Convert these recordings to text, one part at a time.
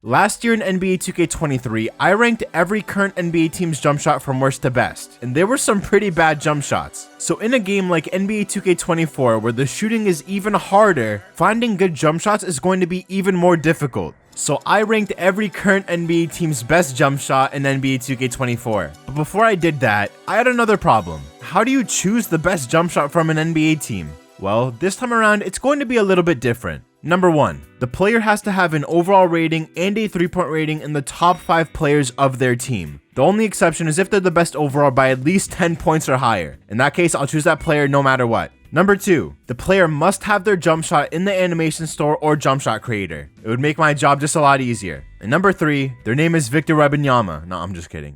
Last year in NBA 2K23, I ranked every current NBA team's jump shot from worst to best, and there were some pretty bad jump shots. So in a game like NBA 2K24, where the shooting is even harder, finding good jump shots is going to be even more difficult. So I ranked every current NBA team's best jump shot in NBA 2K24. But before I did that, I had another problem. How do you choose the best jump shot from an NBA team? Well, this time around, it's going to be a little bit different. Number 1, the player has to have an overall rating and a 3-point rating in the top 5 players of their team. The only exception is if they're the best overall by at least 10 points or higher. In that case, I'll choose that player no matter what. Number 2, the player must have their jump shot in the animation store or jump shot creator. It would make my job just a lot easier. And number 3, their name is Victor Wembanyama. No, I'm just kidding.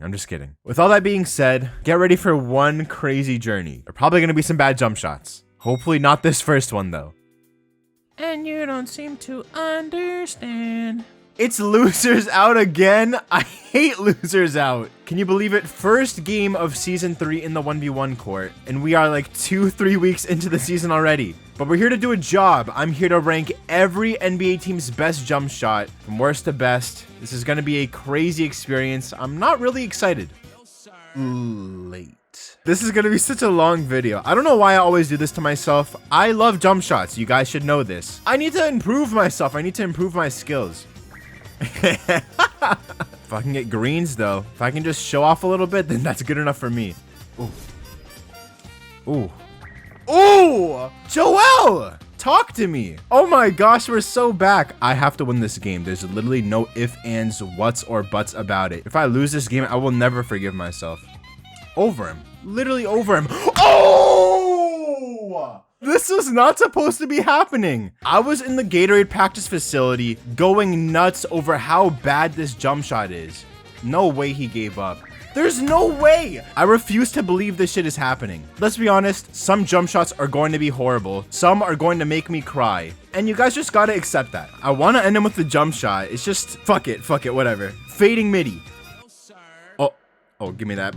With all that being said, get ready for one crazy journey. There are probably going to be some bad jump shots. Hopefully not this first one though. And you don't seem to understand. It's losers out again. I hate losers out. Can you believe it? First game of season 3 in the 1v1 court, and we are like 2-3 weeks into the season already. But we're here to do a job. I'm here to rank every NBA team's best jump shot from worst to best. This is going to be a crazy experience. I'm not really excited. Late. This is going to be such a long video. I don't know why I always do this to myself. I love jump shots. You guys should know this. I need to improve myself. I need to improve my skills. If I can get greens though, if I can just show off a little bit, then that's good enough for me. Ooh. Ooh! Joel! Talk to me. Oh my gosh, we're so back. I have to win this game. There's literally no ifs, ands, whats, or buts about it. If I lose this game, I will never forgive myself. Over him. Literally over him. Oh! This was not supposed to be happening. I was in the Gatorade practice facility going nuts over how bad this jump shot is. No way he gave up. There's no way. I refuse to believe this shit is happening. Let's be honest, some jump shots are going to be horrible. Some are going to make me cry. And you guys just gotta accept that. I want to end him with the jump shot. It's just, fuck it, whatever. Fading midi. Oh, give me that.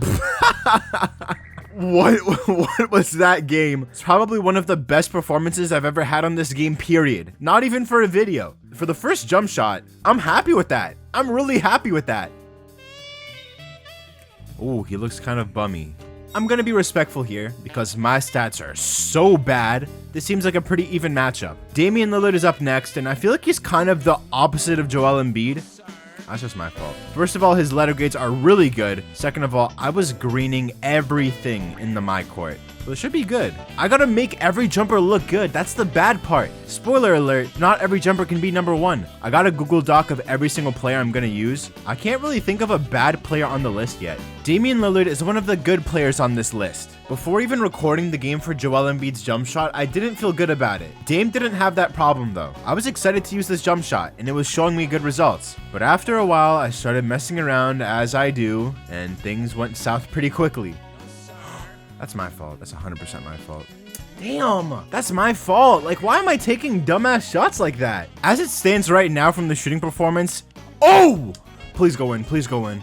What was that game? It's probably one of the best performances I've ever had on this game, period. Not even for a video. For the first jump shot, I'm happy with that. I'm really happy with that. Oh, he looks kind of bummy. I'm gonna be respectful here because my stats are so bad. This seems like a pretty even matchup. Damian Lillard is up next, and I feel like he's kind of the opposite of Joel Embiid. That's just my fault. First of all, his letter grades are really good. Second of all, I was greening everything in the my court. So it should be good. I gotta make every jumper look good. That's the bad part. Spoiler alert, not every jumper can be number 1. I got a Google Doc of every single player I'm gonna use. I can't really think of a bad player on the list yet. Damian Lillard is one of the good players on this list. Before even recording the game for Joel Embiid's jump shot, I didn't feel good about it. Dame didn't have that problem though. I was excited to use this jump shot and it was showing me good results. But after a while, I started messing around as I do, and things went south pretty quickly. That's my fault. That's 100% my fault. Damn, that's my fault. Like, why am I taking dumbass shots like that? As it stands right now from the shooting performance, oh, please go in, please go in.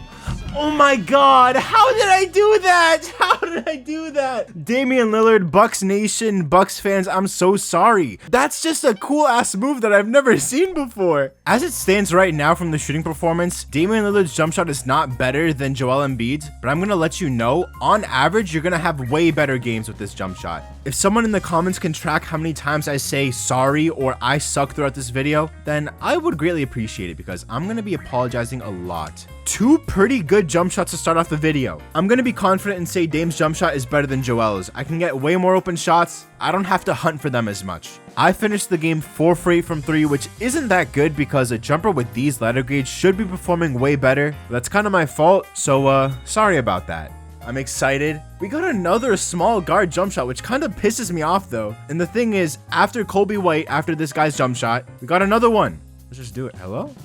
Oh my god, how did I do that? How did I do that? Damian Lillard, Bucks Nation, Bucks fans, I'm so sorry. That's just a cool ass move that I've never seen before. As it stands right now from the shooting performance, Damian Lillard's jump shot is not better than Joel Embiid's, but I'm gonna let you know, on average, you're gonna have way better games with this jump shot. If someone in the comments can track how many times I say sorry or I suck throughout this video, then I would greatly appreciate it because I'm gonna be apologizing a lot. 2 pretty good jump shots to start off the video. I'm gonna be confident and say Dame's jump shot is better than Joel's. I can get way more open shots. I don't have to hunt for them as much. I finished the game 4 for 8 from 3, which isn't that good because a jumper with these letter grades should be performing way better. That's kind of my fault, so sorry about that. I'm excited. We got another small guard jump shot, which kind of pisses me off though. And the thing is, after Kobe White, after this guy's jump shot, we got another one. Let's just do it. Hello?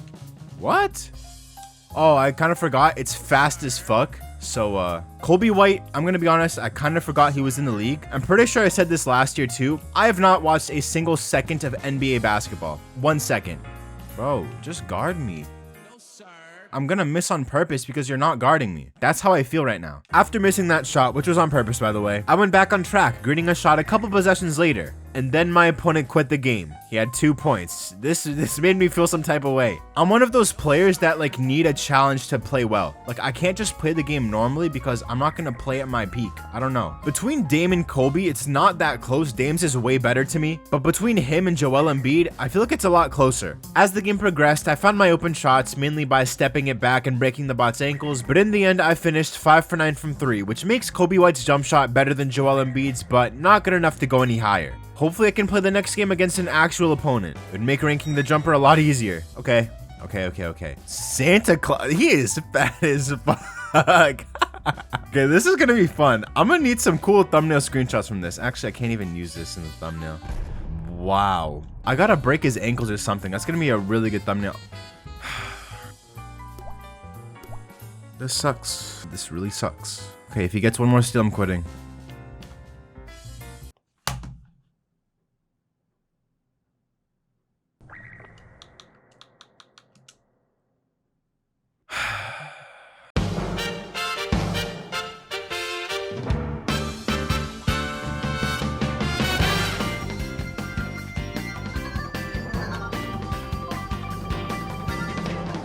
What? Oh, I kind of forgot. It's fast as fuck. So, Kobe White, I'm gonna be honest, I kind of forgot he was in the league. I'm pretty sure I said this last year too. I have not watched a single second of NBA basketball. 1 second. Bro, just guard me. I'm gonna miss on purpose because you're not guarding me. That's how I feel right now. After missing that shot, which was on purpose by the way, I went back on track, greening a shot a couple possessions later. and then my opponent quit the game. He had 2 points. This made me feel some type of way. I'm one of those players that like need a challenge to play well. Like I can't just play the game normally because I'm not gonna play at my peak. I don't know. Between Dame and Kobe, it's not that close. Dame's is way better to me, but between him and Joel Embiid, I feel like it's a lot closer. As the game progressed, I found my open shots mainly by stepping it back and breaking the bot's ankles, but in the end, I finished 5 for 9 from 3, which makes Kobe White's jump shot better than Joel Embiid's, but not good enough to go any higher. Hopefully I can play the next game against an actual opponent. It would make ranking the jumper a lot easier. Okay. Santa Claus, he is fat as fuck. Okay, this is gonna be fun. I'm gonna need some cool thumbnail screenshots from this. Actually, I can't even use this in the thumbnail. Wow. I gotta break his ankles or something. That's gonna be a really good thumbnail. This sucks. This really sucks. Okay, if he gets one more steal, I'm quitting.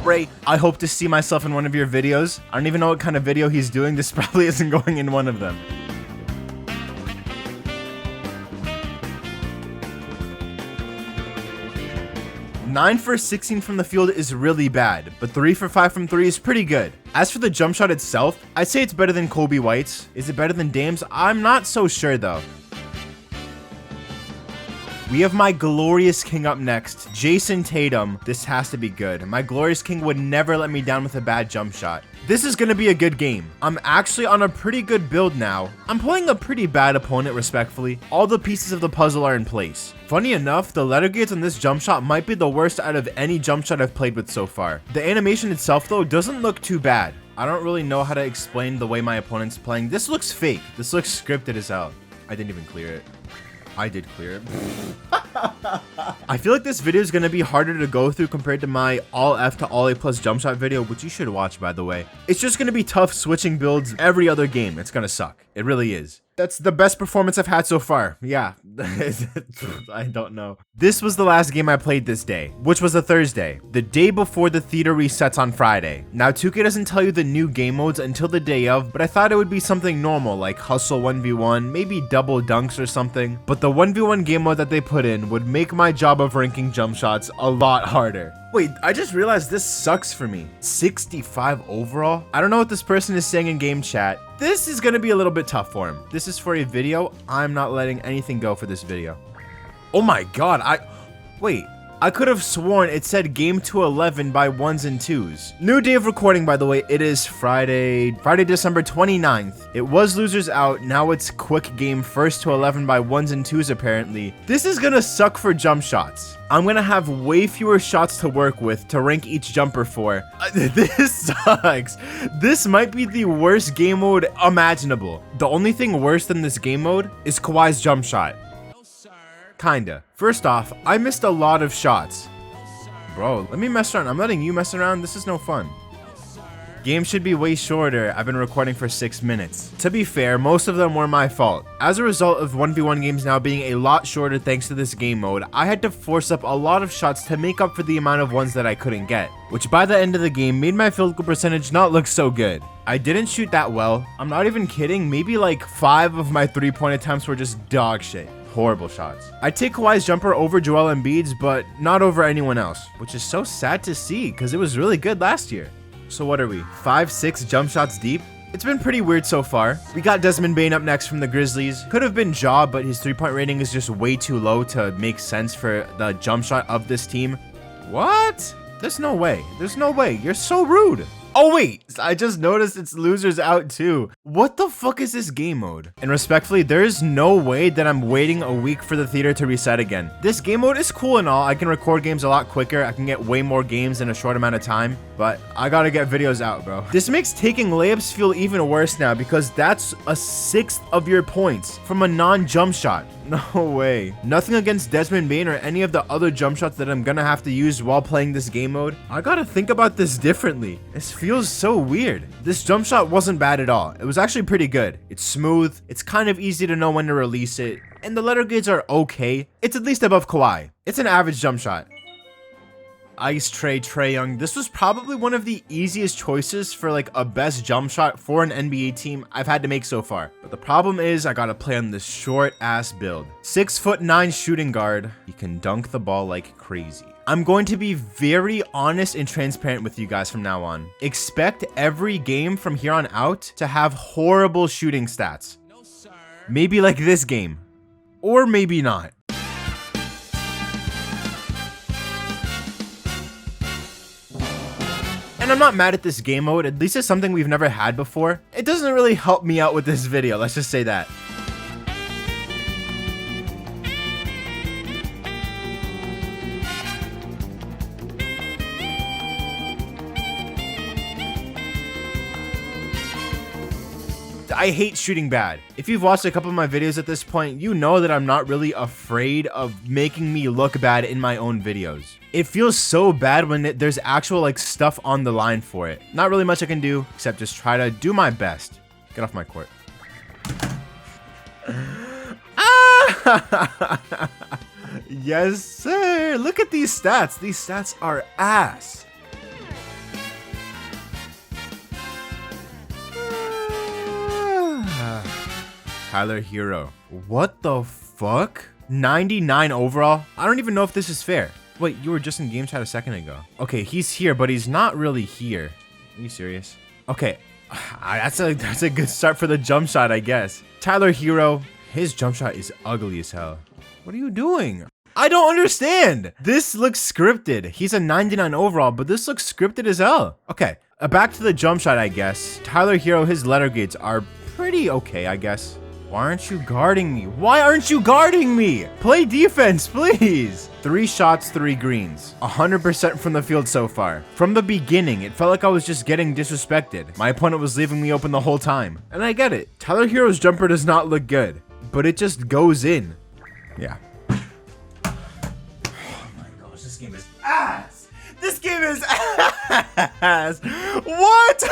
Ray, I hope to see myself in one of your videos. I don't even know what kind of video he's doing. This probably isn't going in one of them. Nine for 16 from the field is really bad, but 3 for 5 from 3 is pretty good. As for the jump shot itself, I'd say it's better than Kobe White's. Is it better than Dame's? I'm not so sure though. We have my glorious king up next, Jason Tatum. This has to be good. My glorious king would never let me down with a bad jump shot. This is gonna be a good game. I'm actually on a pretty good build now. I'm playing a pretty bad opponent, respectfully. All the pieces of the puzzle are in place. Funny enough, the letter grades on this jump shot might be the worst out of any jump shot I've played with so far. The animation itself though doesn't look too bad. I don't really know how to explain the way my opponent's playing. This looks fake. This looks scripted as hell. I didn't even clear it. I did clear it. I feel like this video is going to be harder to go through compared to my all F to all A plus jump shot video, which you should watch, by the way. It's just going to be tough switching builds every other game. It's going to suck. It really is. That's the best performance I've had so far. Yeah, I don't know. This was the last game I played this day, which was a Thursday, the day before the theater resets on Friday. Now, 2K doesn't tell you the new game modes until the day of, but I thought it would be something normal like Hustle 1v1, maybe double dunks or something. But the 1v1 game mode that they put in would make my job of ranking jump shots a lot harder. Wait, I just realized this sucks for me. 65 overall? I don't know what this person is saying in game chat. This is gonna be a little bit tough for him. This is for a video. I'm not letting anything go for this video. Oh my god, wait. I could have sworn it said game to 11 by 1s and 2s. New day of recording, by the way. It is Friday, December 29th. It was losers out. Now it's quick game 1st to 11 by 1s and 2s, apparently. This is gonna suck for jump shots. I'm gonna have way fewer shots to work with to rank each jumper for. This sucks. This might be the worst game mode imaginable. The only thing worse than this game mode is Kawhi's jump shot. Kinda. First off, I missed a lot of shots. Bro, let me mess around. I'm letting you mess around. This is no fun. Game should be way shorter. I've been recording for 6 minutes. To be fair, most of them were my fault. As a result of 1v1 games now being a lot shorter thanks to this game mode, I had to force up a lot of shots to make up for the amount of ones that I couldn't get, which by the end of the game made my field goal percentage not look so good. I didn't shoot that well. I'm not even kidding. Maybe like 5 of my 3-point attempts were just dog shit. Horrible shots. I'd take Kawhi's jumper over Joel Embiid's, but not over anyone else, which is so sad to see because it was really good last year. So what are we, 5-6 jump shots deep? It's been pretty weird so far. We got Desmond Bane up next from the Grizzlies. Could have been Ja, but his 3-point rating is just way too low to make sense for the jump shot of this team. What? There's no way. There's no way. You're so rude. Oh wait, I just noticed it's losers out too. What the fuck is this game mode? And respectfully, there is no way that I'm waiting a week for the theater to reset again. This game mode is cool and all. I can record games a lot quicker. I can get way more games in a short amount of time, but I gotta get videos out, bro. This makes taking layups feel even worse now because that's a 1/6 of your points from a non-jump shot. No way. Nothing against Desmond Bane or any of the other jump shots that I'm gonna have to use while playing this game mode. I gotta think about this differently. This feels so weird. This jump shot wasn't bad at all. It was actually pretty good. It's smooth. It's kind of easy to know when to release it. and the letter grades are okay. It's at least above Kawhi. It's an average jump shot. Ice Trae Young. This was probably one of the easiest choices for like a best jump shot for an NBA team I've had to make so far. But the problem is I gotta play on this short ass build. 6'9" shooting guard. He can dunk the ball like crazy. I'm going to be very honest and transparent with you guys from now on. Expect every game from here on out to have horrible shooting stats. No, sir. Maybe like this game. Or maybe not. And I'm not mad at this game mode, at least it's something we've never had before. It doesn't really help me out with this video, let's just say that. I hate shooting bad. If you've watched a couple of my videos at this point, you know that I'm not really afraid of making me look bad in my own videos. It feels so bad when there's actual like stuff on the line for it. Not really much I can do except just try to do my best. Get off my court. Ah! Yes, sir. Look at these stats. These stats are ass. Tyler Hero. What the fuck? 99 overall? I don't even know if this is fair. Wait, you were just in game chat a second ago. Okay, he's here, but he's not really here. Are you serious? Okay, that's a good start for the jump shot, I guess. Tyler Hero, his jump shot is ugly as hell. What are you doing? I don't understand. This looks scripted. He's a 99 overall, but this looks scripted as hell. Okay, back to the jump shot, I guess. Tyler Hero, his letter grades are pretty okay, I guess. Why aren't you guarding me? Why aren't you guarding me? Play defense, please. 3 shots, 3 greens. 100% from the field so far. From the beginning, it felt like I was just getting disrespected. My opponent was leaving me open the whole time. And I get it. Tyler Hero's jumper does not look good, but it just goes in. Yeah. Oh my gosh, this game is ass. This game is ass. What?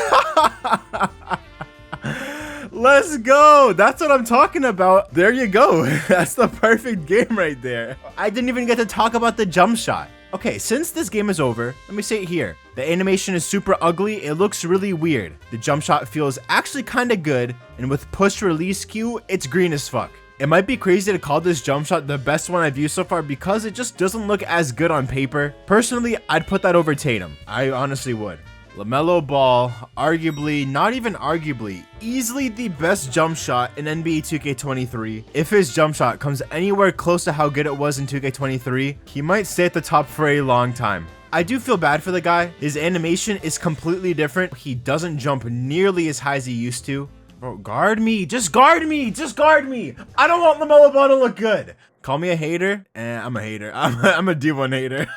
Let's go. That's what I'm talking about. There you go. That's the perfect game right there. I didn't even get to talk about the jump shot. Okay, since this game is over, let me say it here. The animation is super ugly. It looks really weird. The jump shot feels actually kind of good. And with push release Q, it's green as fuck. It might be crazy to call this jump shot the best one I've used so far because it just doesn't look as good on paper. Personally, I'd put that over Tatum. I honestly would. LaMelo Ball, arguably, not even arguably, easily the best jump shot in NBA 2K23. If his jump shot comes anywhere close to how good it was in 2K23, he might stay at the top for a long time. I do feel bad for the guy. His animation is completely different. He doesn't jump nearly as high as he used to. Bro, guard me. Just guard me. Just guard me. I don't want LaMelo Ball to look good. Call me a hater? I'm a hater. I'm a D1 hater.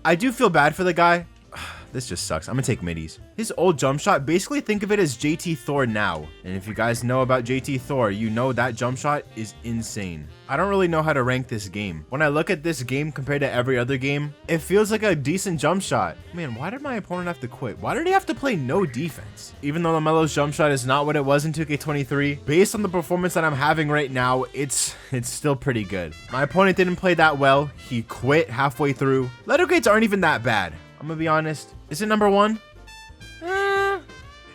I do feel bad for the guy. This just sucks. I'm gonna take middies. His old jump shot, basically think of it as JT Thor now. And if you guys know about JT Thor, you know that jump shot is insane. I don't really know how to rank this game. When I look at this game compared to every other game, it feels like a decent jump shot. Man, why did my opponent have to quit? Why did he have to play no defense? Even though LaMelo's jump shot is not what it was in 2K23, based on the performance that I'm having right now, it's still pretty good. My opponent didn't play that well. He quit halfway through. Letter grades aren't even that bad. I'm gonna be honest. Is it number 1?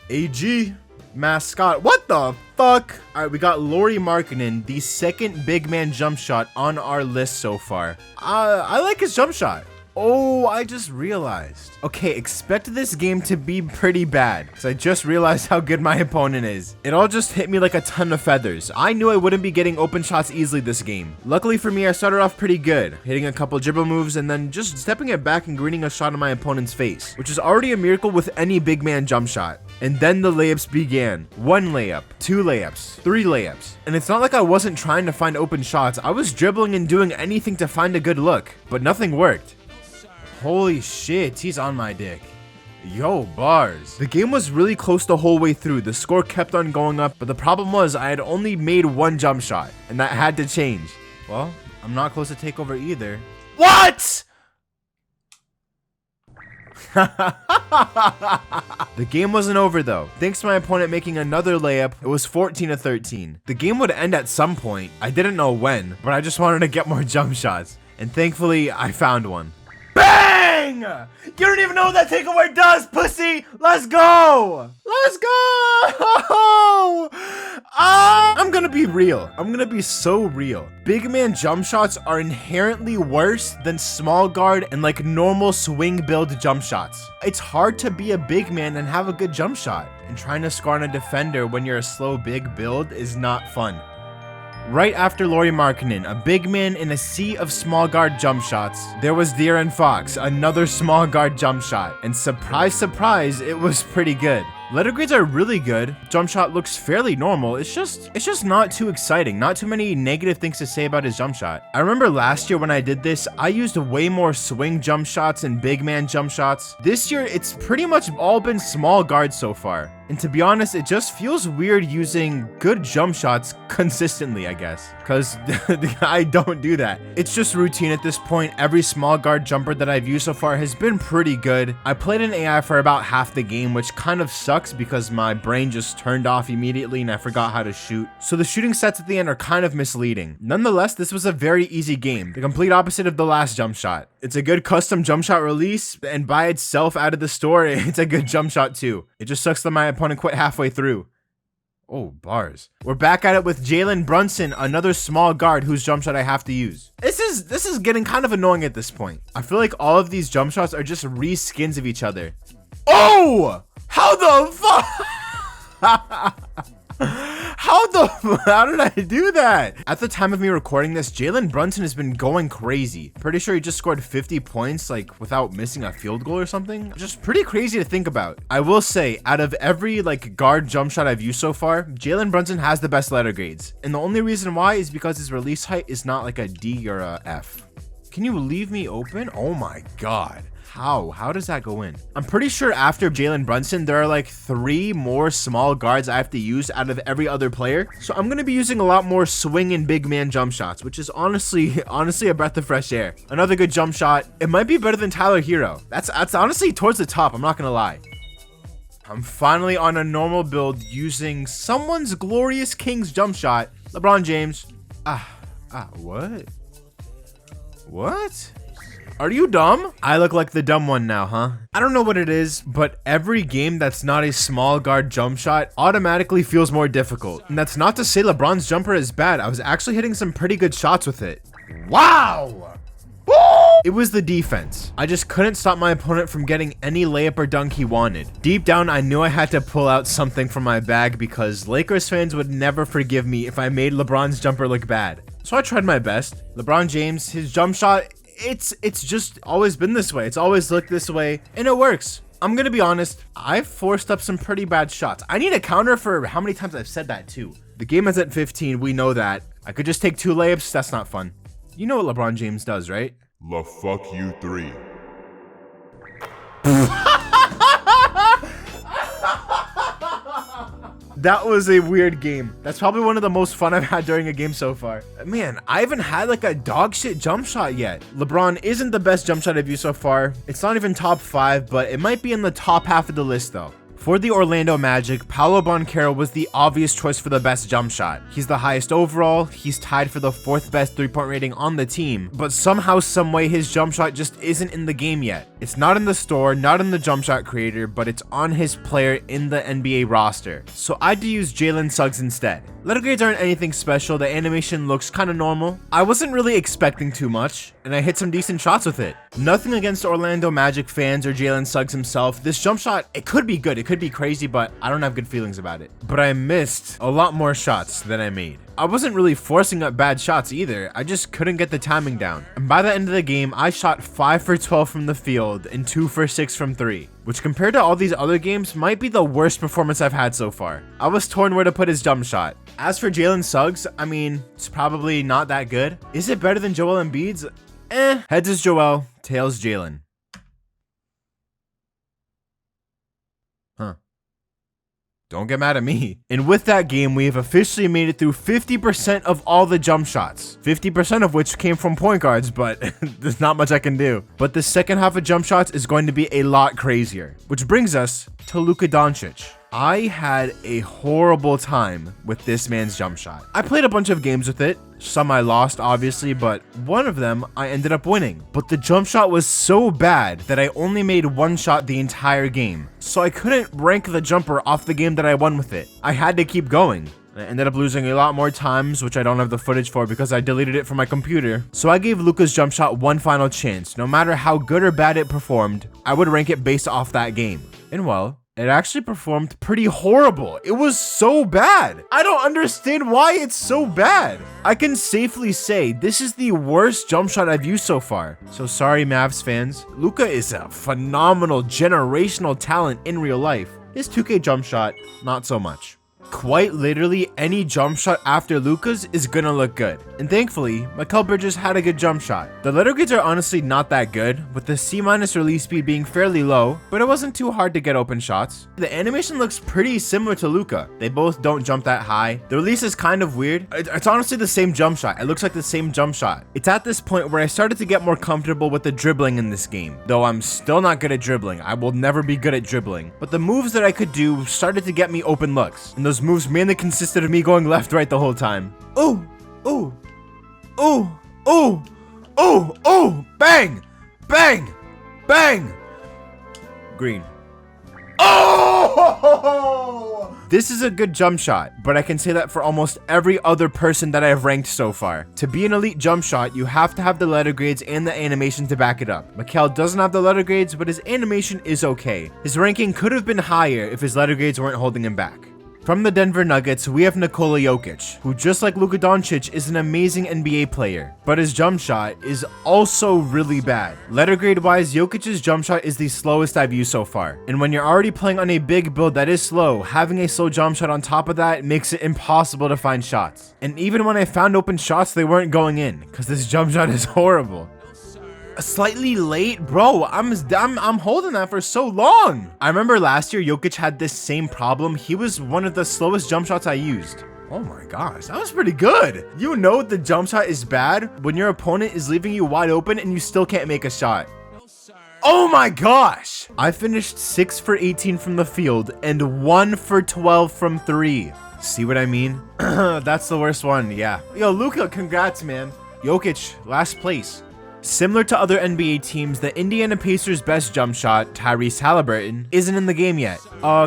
AG. Mascot. What the fuck? Alright, we got Lauri Markkanen, the second big man jump shot on our list so far. I like his jump shot. Oh, I just realized. Okay, expect this game to be pretty bad, because I just realized how good my opponent is. It all just hit me like a ton of feathers. I knew I wouldn't be getting open shots easily this game. Luckily for me, I started off pretty good, hitting a couple dribble moves and then just stepping it back and greening a shot in my opponent's face, which is already a miracle with any big man jump shot. And then the layups began. 1 layup, 2 layups, 3 layups. And it's not like I wasn't trying to find open shots. I was dribbling and doing anything to find a good look, but nothing worked. Holy shit, he's on my dick. Yo, bars. The game was really close the whole way through. The score kept on going up, but the problem was I had only made 1 jump shot, and that had to change. Well, I'm not close to takeover either. What? The game wasn't over though. Thanks to my opponent making another layup, it was 14-13. The game would end at some point. I didn't know when, but I just wanted to get more jump shots. And thankfully, I found one. Bang! You don't even know what that takeaway does, pussy! Let's go! Let's go! I'm gonna be real. I'm gonna be so real. Big man jump shots are inherently worse than small guard and like normal swing build jump shots. It's hard to be a big man and have a good jump shot. And trying to score on a defender when you're a slow big build is not fun. Right after Lauri Markkanen, a big man in a sea of small guard jump shots, there was De'Aaron Fox, another small guard jump shot. And surprise, surprise, it was pretty good. Letter grades are really good. Jump shot looks fairly normal. It's just not too exciting. Not too many negative things to say about his jump shot. I remember last year when I did this, I used way more swing jump shots and big man jump shots. This year, it's pretty much all been small guards so far. And to be honest, it just feels weird using good jump shots consistently, I guess. Because I don't do that. It's just routine at this point. Every small guard jumper that I've used so far has been pretty good. I played an AI for about half the game, which kind of sucks because my brain just turned off immediately and I forgot how to shoot. So the shooting sets at the end are kind of misleading. Nonetheless, this was a very easy game. The complete opposite of the last jump shot. It's a good custom jump shot release, and by itself out of the store, it's a good jump shot too. It just sucks that my opponent quit halfway through. Oh, bars. We're back at it with Jalen Brunson, another small guard whose jump shot I have to use. This is getting kind of annoying at this point. I feel like all of these jump shots are just reskins of each other. Oh! How the fuck? How did I do that? At the time of me recording this, Jalen Brunson has been going crazy. Pretty sure he just scored 50 points, like without missing a field goal or something. Just pretty crazy to think about. I will say, out of every like guard jump shot I've used so far, Jalen Brunson has the best letter grades. And the only reason why is because his release height is not like a D or a F. Can you leave me open? Oh my God. How does that go in? I'm pretty sure after Jalen Brunson, there are like 3 more small guards I have to use out of every other player. So I'm going to be using a lot more swing and big man jump shots, which is honestly a breath of fresh air. Another good jump shot. It might be better than Tyler Hero. That's honestly towards the top. I'm not going to lie. I'm finally on a normal build using someone's glorious King's jump shot. LeBron James. What? What? Are you dumb? I look like the dumb one now, huh? I don't know what it is, but every game that's not a small guard jump shot automatically feels more difficult. And that's not to say LeBron's jumper is bad. I was actually hitting some pretty good shots with it. Wow! Woo! It was the defense. I just couldn't stop my opponent from getting any layup or dunk he wanted. Deep down, I knew I had to pull out something from my bag because Lakers fans would never forgive me if I made LeBron's jumper look bad. So I tried my best. LeBron James, his jump shot, it's just always been this way. It's always looked this way, and it works. I'm gonna be honest, I've forced up some pretty bad shots. I need a counter for how many times I've said that too. The game is at 15, we know that. I could just take 2 layups, that's not fun. You know what LeBron James does, right? La fuck you 3. That was a weird game. That's probably one of the most fun I've had during a game so far. Man, I haven't had like a dog shit jump shot yet. LeBron isn't the best jump shot I've used so far. It's not even top 5, but it might be in the top half of the list though. For the Orlando Magic, Paolo Banchero was the obvious choice for the best jump shot. He's the highest overall, he's tied for the 4th best 3-point rating on the team, but somehow, someway, his jump shot just isn't in the game yet. It's not in the store, not in the jump shot creator, but it's on his player in the NBA roster. So I had to use Jalen Suggs instead. Letter grades aren't anything special, the animation looks kinda normal. I wasn't really expecting too much, and I hit some decent shots with it. Nothing against Orlando Magic fans or Jalen Suggs himself. This jump shot, it could be good, it could be crazy, but I don't have good feelings about it. But I missed a lot more shots than I made. I wasn't really forcing up bad shots either, I just couldn't get the timing down. And by the end of the game, I shot 5 for 12 from the field and 2 for 6 from 3, which compared to all these other games might be the worst performance I've had so far. I was torn where to put his jump shot. As for Jalen Suggs, I mean, it's probably not that good. Is it better than Joel Embiid's? Heads is Joel, tails Jalen. Huh. Don't get mad at me. And with that game, we have officially made it through 50% of all the jump shots. 50% of which came from point guards, but there's not much I can do. But the second half of jump shots is going to be a lot crazier. Which brings us to Luka Doncic. I had a horrible time with this man's jump shot. I played a bunch of games with it. Some I lost, obviously, but one of them I ended up winning. But the jump shot was so bad that I only made one shot the entire game. So I couldn't rank the jumper off the game that I won with it. I had to keep going. I ended up losing a lot more times, which I don't have the footage for because I deleted it from my computer. So I gave Luka's jump shot one final chance. No matter how good or bad it performed, I would rank it based off that game. And well, it actually performed pretty horrible. It was so bad. I don't understand why it's so bad. I can safely say this is the worst jump shot I've used so far. So sorry, Mavs fans. Luka is a phenomenal generational talent in real life. His 2K jump shot, not so much. Quite literally, any jump shot after Luka's is gonna look good. And thankfully, Mikal Bridges had a good jump shot. The letter grades are honestly not that good, with the C- release speed being fairly low, but it wasn't too hard to get open shots. The animation looks pretty similar to Luka. They both don't jump that high. The release is kind of weird. It's honestly the same jump shot. It looks like the same jump shot. It's at this point where I started to get more comfortable with the dribbling in this game. Though I'm still not good at dribbling. I will never be good at dribbling. But the moves that I could do started to get me open looks. And those moves mainly consisted of me going left, right the whole time. Ooh, ooh, ooh, ooh, ooh, ooh, bang, bang, bang. Green. Oh! This is a good jump shot, but I can say that for almost every other person that I've ranked so far. To be an elite jump shot, you have to have the letter grades and the animation to back it up. Mikal doesn't have the letter grades, but his animation is okay. His ranking could have been higher if his letter grades weren't holding him back. From the Denver Nuggets, we have Nikola Jokic, who just like Luka Doncic is an amazing NBA player, but his jump shot is also really bad. Letter grade wise, Jokic's jump shot is the slowest I've used so far. And when you're already playing on a big build that is slow, having a slow jump shot on top of that makes it impossible to find shots. And even when I found open shots, they weren't going in, because this jump shot is horrible. Slightly late, bro. I'm holding that for so long. I remember last year Jokic had this same problem. He was one of the slowest jump shots I used. Oh my gosh, that was pretty good. You know the jump shot is bad when your opponent is leaving you wide open and you still can't make a shot. Oh my gosh. I finished 6 for 18 from the field and 1 for 12 from 3. See what I mean? That's the worst one, yeah. Yo, Luka, congrats, man. Jokic, last place. Similar to other NBA teams, the Indiana Pacers' best jump shot, Tyrese Halliburton, isn't in the game yet.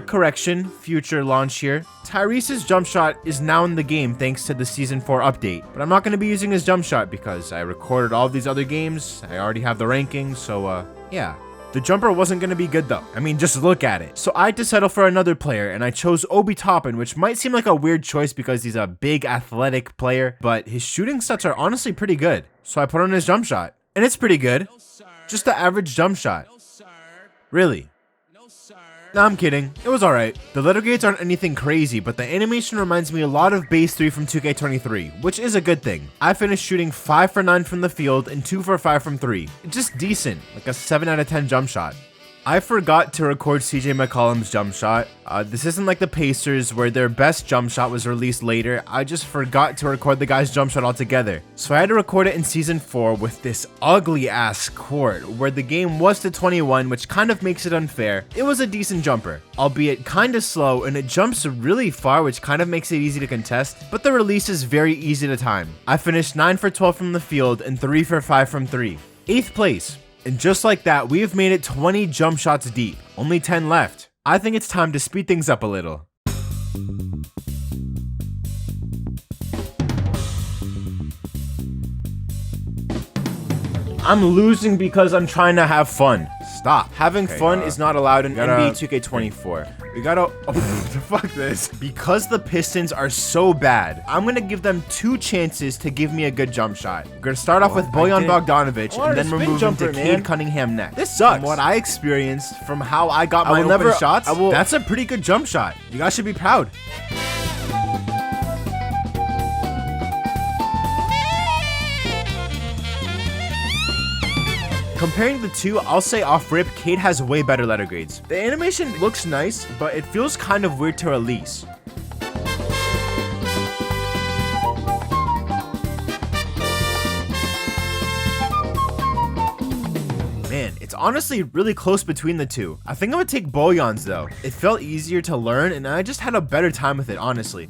Correction, future launch here. Tyrese's jump shot is now in the game thanks to the Season 4 update, but I'm not going to be using his jump shot because I recorded all of these other games, I already have the rankings, so yeah. The jumper wasn't going to be good though. I mean, just look at it. So I had to settle for another player, and I chose Obi Toppin, which might seem like a weird choice because he's a big athletic player, but his shooting stats are honestly pretty good. So I put on his jump shot. And it's pretty good. Just the average jump shot. Really? Nah, I'm kidding. It was alright. The letter grades aren't anything crazy, but the animation reminds me a lot of Base 3 from 2K23, which is a good thing. I finished shooting 5 for 9 from the field and 2 for 5 from 3. Just decent, like a 7 out of 10 jump shot. I forgot to record CJ McCollum's jump shot. This isn't like the Pacers where their best jump shot was released later. I just forgot to record the guy's jump shot altogether. So I had to record it in Season 4 with this ugly ass court where the game was to 21, which kind of makes it unfair. It was a decent jumper, albeit kind of slow, and it jumps really far, which kind of makes it easy to contest, but the release is very easy to time. I finished 9 for 12 from the field and 3 for 5 from 3. 8th place. And just like that, we have made it 20 jump shots deep. Only 10 left. I think it's time to speed things up a little. I'm losing because I'm trying to have fun. Stop. Having fun is not allowed in NBA 2K24. We gotta... Oh, fuck this. Because the Pistons are so bad, I'm gonna give them 2 chances to give me a good jump shot. We're gonna start off with Bojan Bogdanovic and then we're moving to Cade Cunningham next. This sucks. From what I experienced, from how I got my open shots, that's a pretty good jump shot. You guys should be proud. Comparing the two, I'll say off rip, Cade has way better letter grades. The animation looks nice, but it feels kind of weird to release. Man, it's honestly really close between the two. I think I'm gonna take Boyan's though. It felt easier to learn and I just had a better time with it, honestly.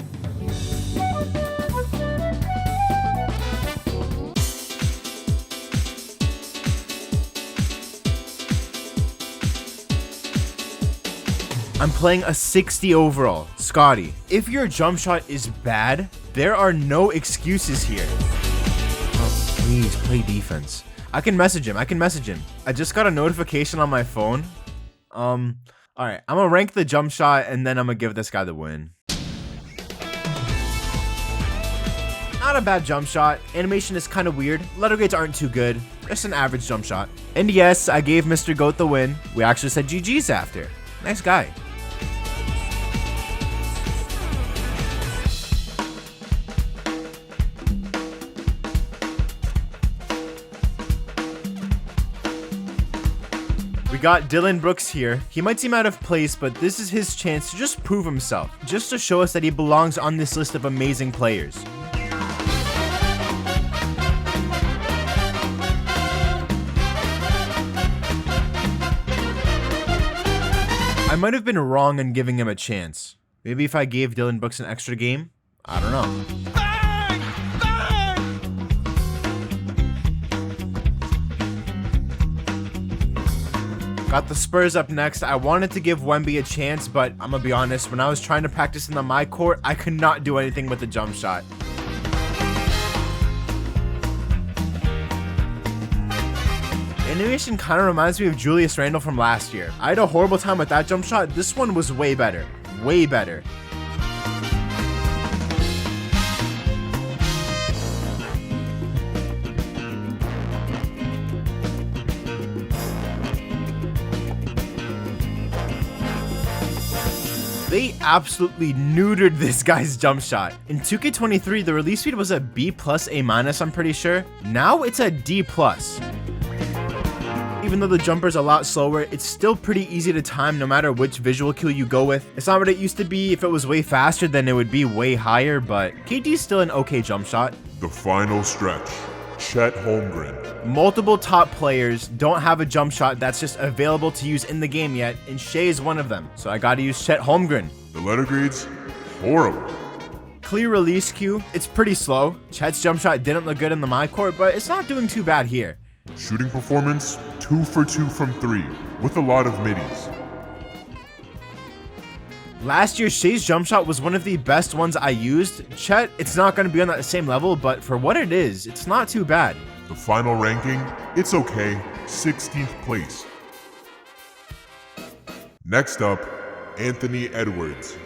I'm playing a 60 overall. Scotty, if your jump shot is bad, there are no excuses here. Oh, please play defense. I can message him. I just got a notification on my phone. All right, I'm gonna rank the jump shot and then I'm gonna give this guy the win. Not a bad jump shot. Animation is kind of weird. Letter grades aren't too good. Just an average jump shot. And yes, I gave Mr. Goat the win. We actually said GG's after. Nice guy. We got Dylan Brooks here. He might seem out of place, but this is his chance to just prove himself, just to show us that he belongs on this list of amazing players. I might have been wrong in giving him a chance. Maybe if I gave Dylan Brooks an extra game? I don't know. Got the Spurs up next. I wanted to give Wemby a chance, but I'm gonna be honest, when I was trying to practice in the my court, I could not do anything with the jump shot. Animation kind of reminds me of Julius Randle from last year. I had a horrible time with that jump shot. This one was way better. Way better. They absolutely neutered this guy's jump shot. In 2K23, the release speed was a B+, A-, I'm pretty sure. Now it's a D+. Even though the jumper's a lot slower, it's still pretty easy to time no matter which visual cue you go with. It's not what it used to be. If it was way faster, then it would be way higher, but KD's still an okay jump shot. The final stretch. Chet Holmgren. Multiple top players don't have a jump shot that's just available to use in the game yet, and Shea is one of them, so I gotta use Chet Holmgren. The letter grades? Horrible. Clear release cue, it's pretty slow. Chet's jump shot didn't look good in the my court, but it's not doing too bad here. Shooting performance? 2 for 2 from 3, with a lot of middies. Last year, Shea's jump shot was one of the best ones I used. Chet, it's not going to be on that same level, but for what it is, it's not too bad. The final ranking? It's okay, 16th place. Next up, Anthony Edwards.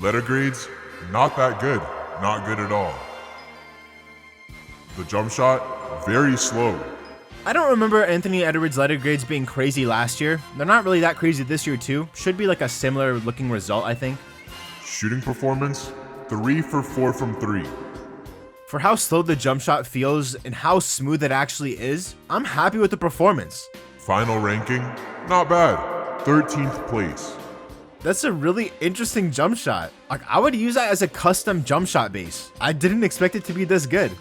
Letter grades? Not that good. Not good at all. The jump shot? Very slow. I don't remember Anthony Edwards' letter grades being crazy last year. They're not really that crazy this year too. Should be like a similar looking result, I think. Shooting performance? 3 for 4 from 3. For how slow the jump shot feels and how smooth it actually is, I'm happy with the performance. Final ranking? Not bad. 13th place. That's a really interesting jump shot. Like, I would use that as a custom jump shot base. I didn't expect it to be this good.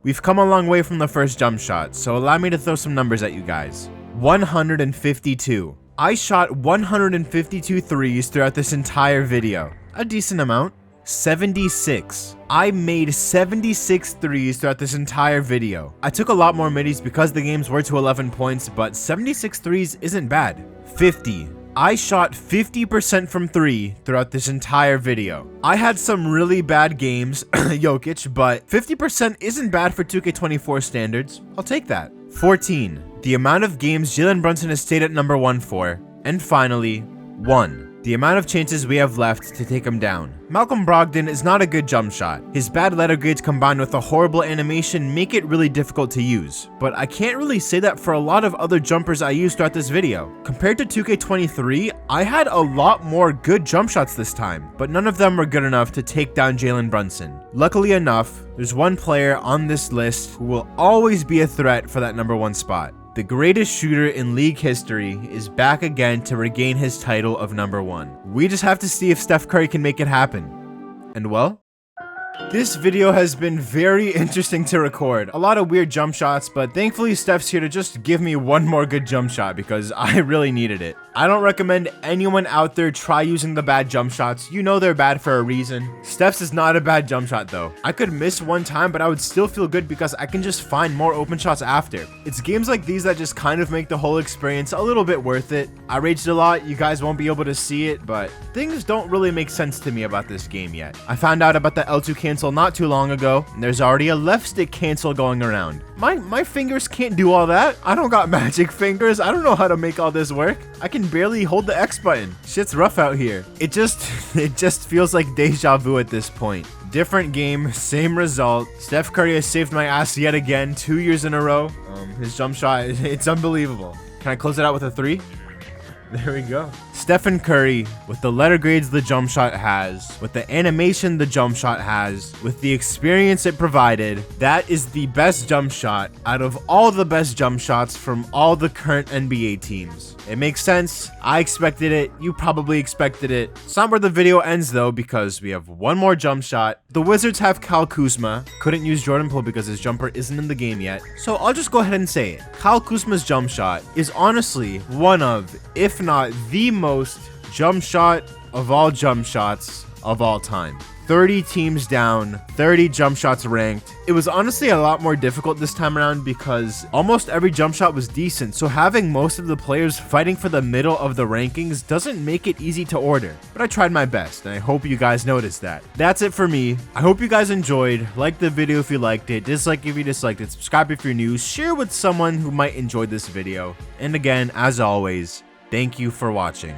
We've come a long way from the first jump shot, so allow me to throw some numbers at you guys. 152. I shot 152 threes throughout this entire video. A decent amount. 76. I made 76 threes throughout this entire video. I took a lot more middies because the games were to 11 points, but 76 threes isn't bad. 50. I shot 50% from 3 throughout this entire video. I had some really bad games, Jokic, but 50% isn't bad for 2K24 standards. I'll take that. 14. The amount of games Jalen Brunson has stayed at number 1 for. And finally, 1. the amount of chances we have left to take him down. Malcolm Brogdon is not a good jump shot. His bad letter grades combined with a horrible animation make it really difficult to use, but I can't really say that for a lot of other jumpers I used throughout this video. Compared to 2K23, I had a lot more good jump shots this time, but none of them were good enough to take down Jalen Brunson. Luckily enough, there's one player on this list who will always be a threat for that #1 spot. The greatest shooter in league history is back again to regain his title of #1. We just have to see if Steph Curry can make it happen. And well, this video has been very interesting to record. A lot of weird jump shots, but thankfully Steph's here to just give me one more good jump shot because I really needed it. I don't recommend anyone out there try using the bad jump shots. You know they're bad for a reason. Steph's is not a bad jump shot though. I could miss one time, but I would still feel good because I can just find more open shots after. It's games like these that just kind of make the whole experience a little bit worth it. I raged a lot, you guys won't be able to see it, but things don't really make sense to me about this game yet. I found out about the L2 cancel not too long ago, and there's already a left stick cancel going around. My fingers can't do all that. I don't got magic fingers. I don't know how to make all this work. I can barely hold the X button. Shit's rough out here. It just feels like deja vu at this point. Different game, same result. Steph Curry has saved my ass yet again, 2 years in a row. His jump shot, it's unbelievable. Can I close it out with a 3? There we go. Stephen Curry, with the letter grades the jump shot has, with the animation the jump shot has, with the experience it provided, that is the best jump shot out of all the best jump shots from all the current NBA teams. It makes sense. I expected it. You probably expected it. It's not where the video ends though, because we have one more jump shot. The Wizards have Kyle Kuzma. Couldn't use Jordan Poole because his jumper isn't in the game yet. So I'll just go ahead and say it. Kyle Kuzma's jump shot is honestly one of, if not the most jump shot of all jump shots of all time. 30 teams down, 30 jump shots ranked. It was honestly a lot more difficult this time around because almost every jump shot was decent, so having most of the players fighting for the middle of the rankings doesn't make it easy to order. But I tried my best, and I hope you guys noticed that. That's it for me. I hope you guys enjoyed. Like the video if you liked it, dislike if you disliked it, subscribe if you're new, share with someone who might enjoy this video. And again, as always, thank you for watching.